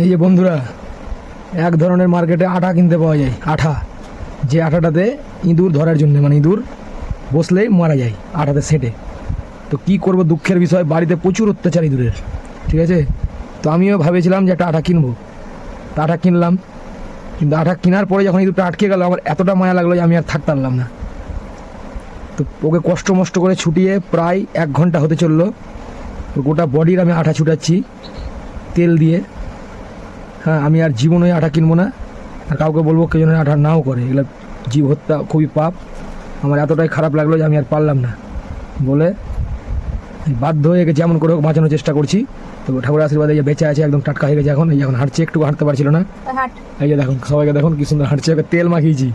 এই যে বন্ধুরা, এক ধরনের মার্কেটে আটা কিনতে পাওয়া যায়, আঠা, যে আঠাটাতে ইঁদুর ধরার জন্য, মানে ইঁদুর বসলেই মারা যায় আটাতে সেঁটে। তো কি করব, দুঃখের বিষয়, বাড়িতে প্রচুর অত্যাচার ইঁদুরের, ঠিক আছে। তো আমিও ভেবেছিলাম যে একটা আঠা কিনবো, তা আঠা কিনলাম। কিন্তু আঠা কেনার পরে যখন ইঁদুরটা আটকে গেল, আমার এতটা মায়া লাগলো যে আমি আর থাকতে পারলাম না। তো ওকে কষ্ট মষ্ট করে ছুটিয়ে প্রায় 1 ঘন্টা হতে চললো। ওর গোটা বডির আমি আঠা ছুটাচ্ছি তেল দিয়ে। হ্যাঁ, আমি আর জীবনে আঠা কিনবো না, আর কাউকে বলবো কেউ যেন আঠা নাও করে। এগুলো জীব হত্যা, খুবই পাপ। আমার এতটাই খারাপ লাগলো যে আমি আর পারলাম না বলে বাধ্য হয়ে গেছে, যেমন করে হোক বাঁচানোর চেষ্টা করছি। তো ঠাকুরের আশীর্বাদে যে বেঁচে আছে, একদম টাটকা হয়ে গেছে এখন। এই এখন হাঁটছে, একটু হাঁটতে পারছিল না। এই যে দেখুন, সবাইকে দেখুন কি সুন্দর হাঁটছে। ওকে তেল মাখিয়েছি,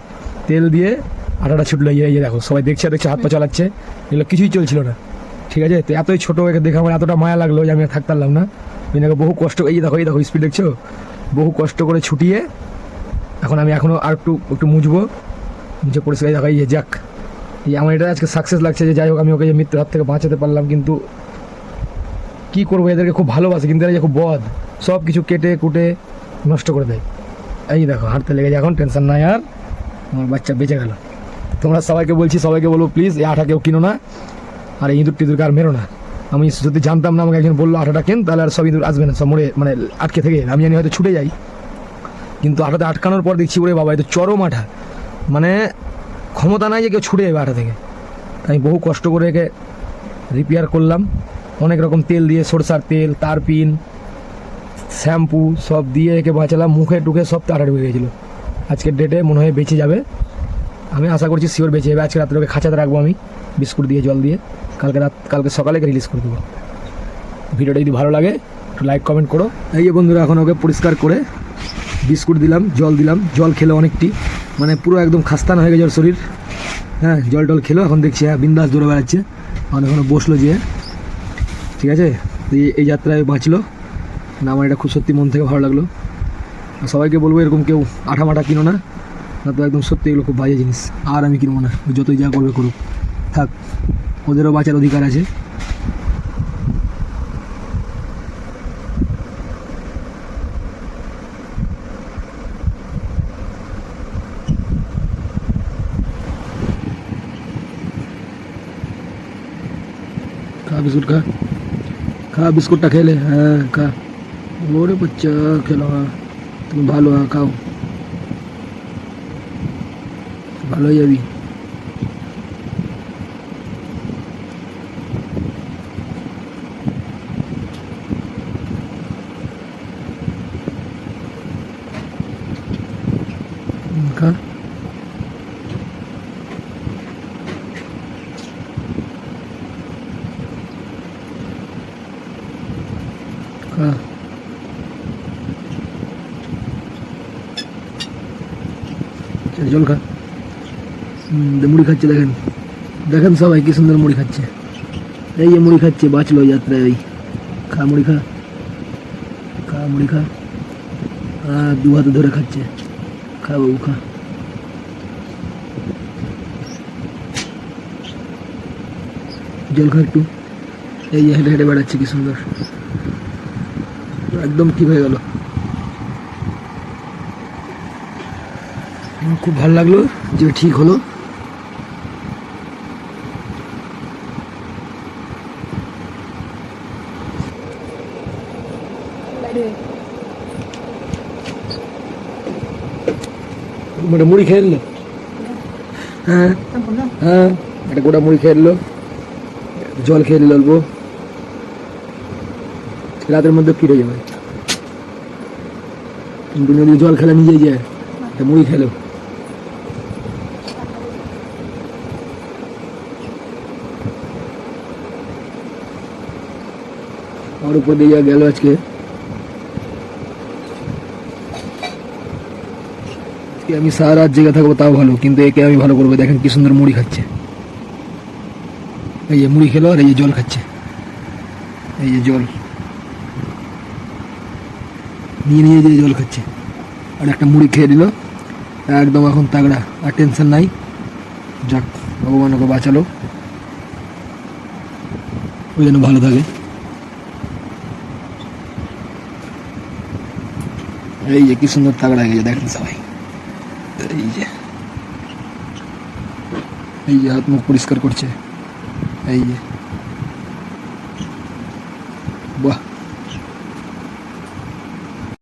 তেল দিয়ে আটাটা ছুটলো। এই যে দেখো, সবাই দেখছে হাত পা চালাচ্ছে, এগুলো কিছুই চলছিল না, ঠিক আছে। তো এতই ছোটো, একে দেখে আমার এতটা মায়া লাগলো যে আমি আর থাকতে পারলাম না। ওইনাকে বহু কষ্ট, এই দেখো স্পিড দেখছো, বহু কষ্ট করে ছুটিয়ে এখন আমি এখনও আর একটু মুছবো, মুছে পরিষ্কার। দেখো এই যে যাক, এই আমার এটা আজকে সাকসেস লাগছে যে যাই হোক আমি ওকে যে মৃত্যুর হাত থেকে বাঁচাতে পারলাম। কিন্তু কী করবো, এদেরকে খুব ভালোবাসি, কিন্তু এরা যে খুব বদ, সব কিছু কেটে কুটে নষ্ট করে দেয়। এই দেখো হাঁটতে লেগেছে এখন, টেনশন নাই আর, আমার বাচ্চা বেঁচে গেল। তোমরা সবাইকে বলছি, সবাইকে বলবো প্লিজ এই আঠা কেউ কিনো না, আর এই ইঁদুর টিঁদুরকে আর মেরো না। আমি যদি জানতাম না, আমাকে একজন বললো আঠাটা কেন, তাহলে আর সব ইঁদুর আসবে না, সব মরে মানে আটকে থেকে আমি জানি হয়তো ছুটে যাই। কিন্তু আঠাতে আটকানোর পর দেখছি ওরে বাবা, এ তো চরম আঠা, মানে ক্ষমতা নাই যে কেউ ছুটে যাবে আঠা থেকে। আমি বহু কষ্ট করে একে রিপেয়ার করলাম, অনেক রকম তেল দিয়ে, সরষার তেল, তারপিন, শ্যাম্পু সব দিয়ে একে বাঁচালাম। মুখে টুখে সব তো আঠা ঢুকে গেছিলো। আজকের ডেটে মনে হয় বেঁচে যাবে, আমি আশা করছি শিওর বেঁচে যাবে। আজকে রাত্রে ওকে খাঁচাতে রাখবো আমি, বিস্কুট দিয়ে, জল দিয়ে। কালকে সকালে রিলিজ করে দেবো। ভিডিওটা যদি ভালো লাগে একটু লাইক কমেন্ট করো। এই যে বন্ধুরা, এখন ওকে পরিষ্কার করে বিস্কুট দিলাম, জল দিলাম। জল খেলো অনেকটি, মানে পুরো একদম খাস্তান হয়ে গেছে ওর শরীর। হ্যাঁ, জল টল খেলো, এখন দেখছি হ্যাঁ বিন্দাস দৌড়ে বেড়াচ্ছে। এখন এখনও বসলো যে, ঠিক আছে। এই যাত্রায় বাঁচলো না, আমার এটা খুব সত্যি মন থেকে ভালো লাগলো। আর সবাইকে বলবো এরকম কেউ আঠা মাঠা কিনো না, না তো একদম সত্যি এগুলো খুব বাজে জিনিস। আর আমি কিনবো না, যতই যা করবে করুক, থাক, ওদেরও বাঁচার অধিকার আছে। খা বিস্কুট, খা বিস্কুটটা খেলে, হ্যাঁ খা। ওরে বাচ্চা খেলো, হ্যাঁ তুমি ভালো, হ্যাঁ খাও, ভালো হয়ে যাবি। খা, খা, জল খা। মুড়ি খাচ্ছে, দেখেন দেখেন সবাই কি সুন্দর মুড়ি খাচ্ছে। এই যে মুড়ি খাচ্ছে, বাঁচলো যাত্রায়। ওই খা মুড়ি, খা খা মুড়ি, খা। দু হাতে ধরে খাচ্ছে, খা বাবু খা। জল খা একটু। এই যে হেঁটে হেঁটে বেড়াচ্ছে কি সুন্দর, একদম ঠিক হয়ে গেল। আমার খুব ভালো লাগলো যে ঠিক হলো। মানে মুড়ি খেয়ে নিল, হ্যাঁ হ্যাঁ, একটা গোটা মুড়ি খেয়ে নিল, জল খেয়ে নিল অল্প, রাতের মধ্যে ফিরে যাবে। কিন্তু যদি জল খেলে নিজেই যায়, মুড়ি খেলো। আমার উপর দিয়ে গেল আজকে। আমি সারা রাত জেগে থাকবো তাও ভালো, কিন্তু একে আমি ভালো করবো। দেখেন কি সুন্দর মুড়ি খাচ্ছে, এই যে মুড়ি খেলো, আর এই যে জল খাচ্ছে, এই যে জল নিয়ে নিয়ে যে জল খাচ্ছে, আর একটা মুড়ি খেয়ে দিল, একদম এখন তাগড়া, আর টেনশন নাই। যাক, ভগবান ওকে বাঁচালো, ওই জন্য ভালো থাকে। এই যে কি সুন্দর তাগড়া হয়ে গেছে, দেখেন সবাই। এই যে হাত মুখ পরিষ্কার করছে, এই যে বাহ।